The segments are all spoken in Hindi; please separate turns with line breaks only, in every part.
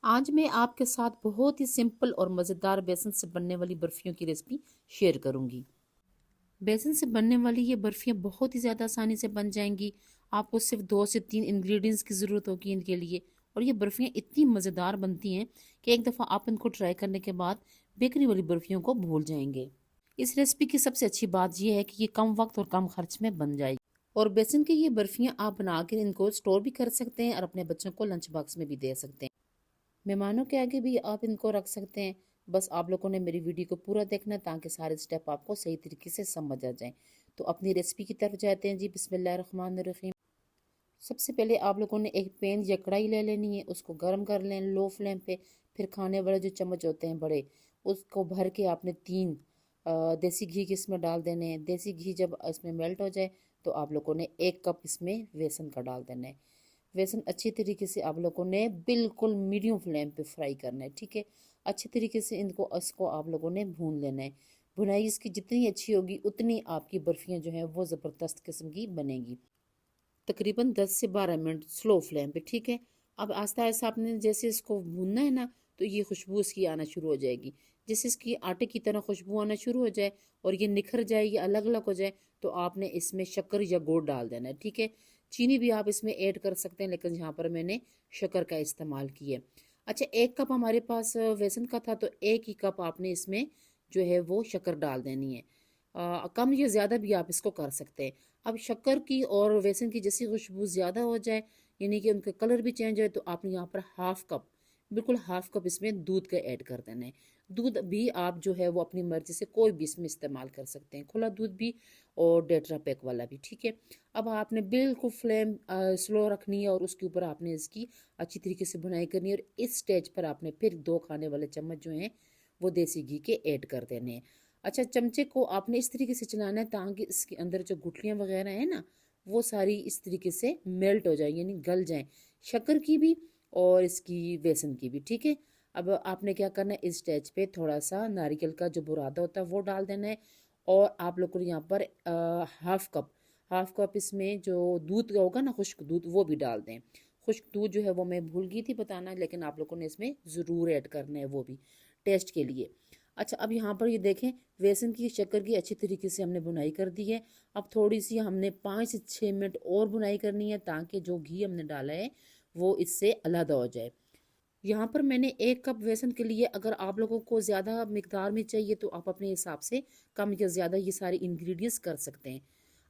आज मैं आपके साथ बहुत ही सिंपल और मज़ेदार बेसन से बनने वाली बर्फियों की रेसिपी शेयर करूंगी। बेसन से बनने वाली ये बर्फियां बहुत ही ज़्यादा आसानी से बन जाएंगी। आपको सिर्फ 2 से 3 इंग्रेडिएंट्स की ज़रूरत होगी इनके लिए। और ये बर्फियां इतनी मज़ेदार बनती हैं कि एक दफ़ा आप इनको ट्राई करने के बाद बेकरी वाली बर्फियों को भूल जाएंगे। इस रेसिपी की सबसे अच्छी बात यह है कि ये कम वक्त और कम खर्च में बन जाएगी। और बेसन की ये बर्फियां आप बनाकर इनको स्टोर भी कर सकते हैं और अपने बच्चों को लंच बॉक्स में भी दे सकते हैं। मेहमानों के आगे भी आप इनको रख सकते हैं। बस आप लोगों ने मेरी वीडियो को पूरा देखना है ताकि सारे स्टेप आपको सही तरीके से समझ आ जाएं। तो अपनी रेसिपी की तरफ जाते हैं जी। बिस्मिल्लाहिर्रहमानिर्रहीम। सबसे पहले आप लोगों ने एक पैन या कढ़ाई ले लेनी है, उसको गर्म कर लें लो फ्लेम पे। फिर खाने वाले जो चम्मच होते हैं बड़े, उसको भर के आपने 3 देसी घी के इसमें डाल देने हैं। देसी घी जब इसमें मेल्ट हो जाए तो आप लोगों ने 1 कप इसमें बेसन का डाल देना है। बेसन अच्छी तरीके से आप लोगों ने बिल्कुल मीडियम फ्लेम पे फ्राई करना है, ठीक है। अच्छी तरीके से इसको आप लोगों ने भून लेना है। भुनाई इसकी जितनी अच्छी होगी उतनी आपकी बर्फियां जो हैं वो ज़बरदस्त किस्म की बनेगी। तकरीबन 10 से 12 मिनट स्लो फ्लेम पे, ठीक है। अब आहिस्ता आहिस्ता आपने जैसे इसको भूनना है ना, तो ये खुशबू इसकी आना शुरू हो जाएगी। जैसे इसकी आटे की तरह खुशबू आना शुरू हो जाए और ये निखर जाए, ये अलग अलग हो जाए, तो आपने इसमें शक्कर या गुड़ डाल देना है, ठीक है। चीनी भी आप इसमें ऐड कर सकते हैं, लेकिन यहाँ पर मैंने शक्कर का इस्तेमाल किया। अच्छा, 1 कप हमारे पास बेसन का था, तो 1 ही कप आपने इसमें जो है वो शक्कर डाल देनी है। कम या ज़्यादा भी आप इसको कर सकते हैं। अब शक्कर की और बेसन की जैसी खुशबू ज़्यादा हो जाए, यानी कि उनका कलर भी चेंज हो, तो आपने यहाँ पर हाफ कप, बिल्कुल हाफ कप इसमें दूध का ऐड कर देना है। दूध भी आप जो है वो अपनी मर्जी से कोई भी इसमें इस्तेमाल कर सकते हैं, खुला दूध भी और डेट्रा पैक वाला भी, ठीक है। अब आपने बिल्कुल फ्लेम स्लो रखनी है और उसके ऊपर आपने इसकी अच्छी तरीके से बुनाई करनी है। और इस स्टेज पर आपने फिर 2 खाने वाले चम्मच जो हैं वो देसी घी के ऐड कर देने हैं। अच्छा, चमचे को आपने इस तरीके से चलाना है ताकि इसके अंदर जो गुठलियाँ वगैरह हैं ना, वो सारी इस तरीके से मेल्ट हो जाए, यानी गल जाएं, शक्कर की भी और इसकी बेसन की भी, ठीक है। अब आपने क्या करना है, इस स्टेज पे थोड़ा सा नारियल का जो बुरादा होता है वो डाल देना है। और आप लोग को यहाँ पर हाफ कप इसमें जो दूध का होगा ना, खुश्क दूध, वो भी डाल दें। खुश्क दूध जो है वो मैं भूल गई थी बताना, लेकिन आप लोगों ने इसमें ज़रूर ऐड करना है, वो भी टेस्ट के लिए। अच्छा, अब यहाँ पर ये देखें, बेसन की शक्कर की अच्छी तरीके से हमने बुनाई कर दी है। अब थोड़ी सी हमने 5 से 6 मिनट और बुनाई करनी है ताकि जो घी हमने डाला है वो इससे अलग हो जाए। यहाँ पर मैंने 1 कप बेसन के लिए, अगर आप लोगों को ज़्यादा मिकदार में चाहिए तो आप अपने हिसाब से कम या ज़्यादा ये सारे इंग्रेडिएंट्स कर सकते हैं।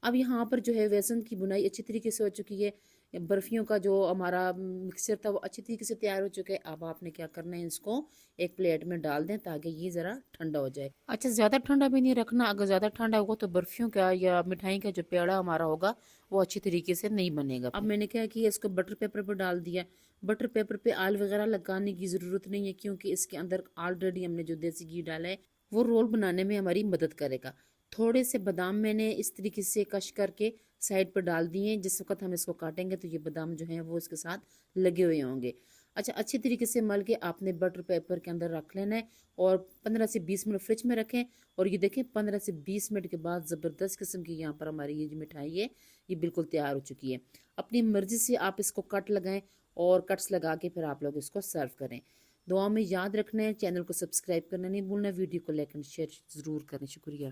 अब यहाँ पर जो है बेसन की बुनाई अच्छी तरीके से हो चुकी है। बर्फियों का जो हमारा मिक्सचर था वो अच्छी तरीके से तैयार हो चुका है। अब आपने क्या करना है, इसको एक प्लेट में डाल दें ताकि ये ज़रा ठंडा हो जाए। अच्छा, ज़्यादा ठंडा भी नहीं रखना, अगर ज़्यादा ठंडा होगा तो बर्फियों का या मिठाई का जो पेड़ा हमारा होगा वो अच्छी तरीके से नहीं बनेगा। अब मैंने क्या किया, इसको बटर पेपर पर डाल दिया। बटर पेपर पे ऑयल वगैरह लगाने की ज़रूरत नहीं है, क्योंकि इसके अंदर ऑलरेडी हमने जो देसी घी डाला है वो रोल बनाने में हमारी मदद करेगा। थोड़े से बादाम मैंने इस तरीके से कश करके साइड पर डाल दिए हैं। जिस वक्त हम इसको काटेंगे तो ये बादाम जो हैं वो इसके साथ लगे हुए होंगे। अच्छा, अच्छी तरीके से मल के आपने बटर पेपर के अंदर रख लेना है और 15 से 20 मिनट फ्रिज में रखें। और ये देखें, 15 से 20 मिनट के बाद ज़बरदस्त किस्म की यहाँ पर हमारी ये जो मिठाई है ये बिल्कुल तैयार हो चुकी है। अपनी मर्ज़ी से आप इसको कट लगाएं और कट्स लगा के फिर आप लोग इसको सर्व करें। दुआ में याद रखना है, चैनल को सब्सक्राइब करना नहीं भूलना, वीडियो को लाइक एंड शेयर ज़रूर करें। शुक्रिया।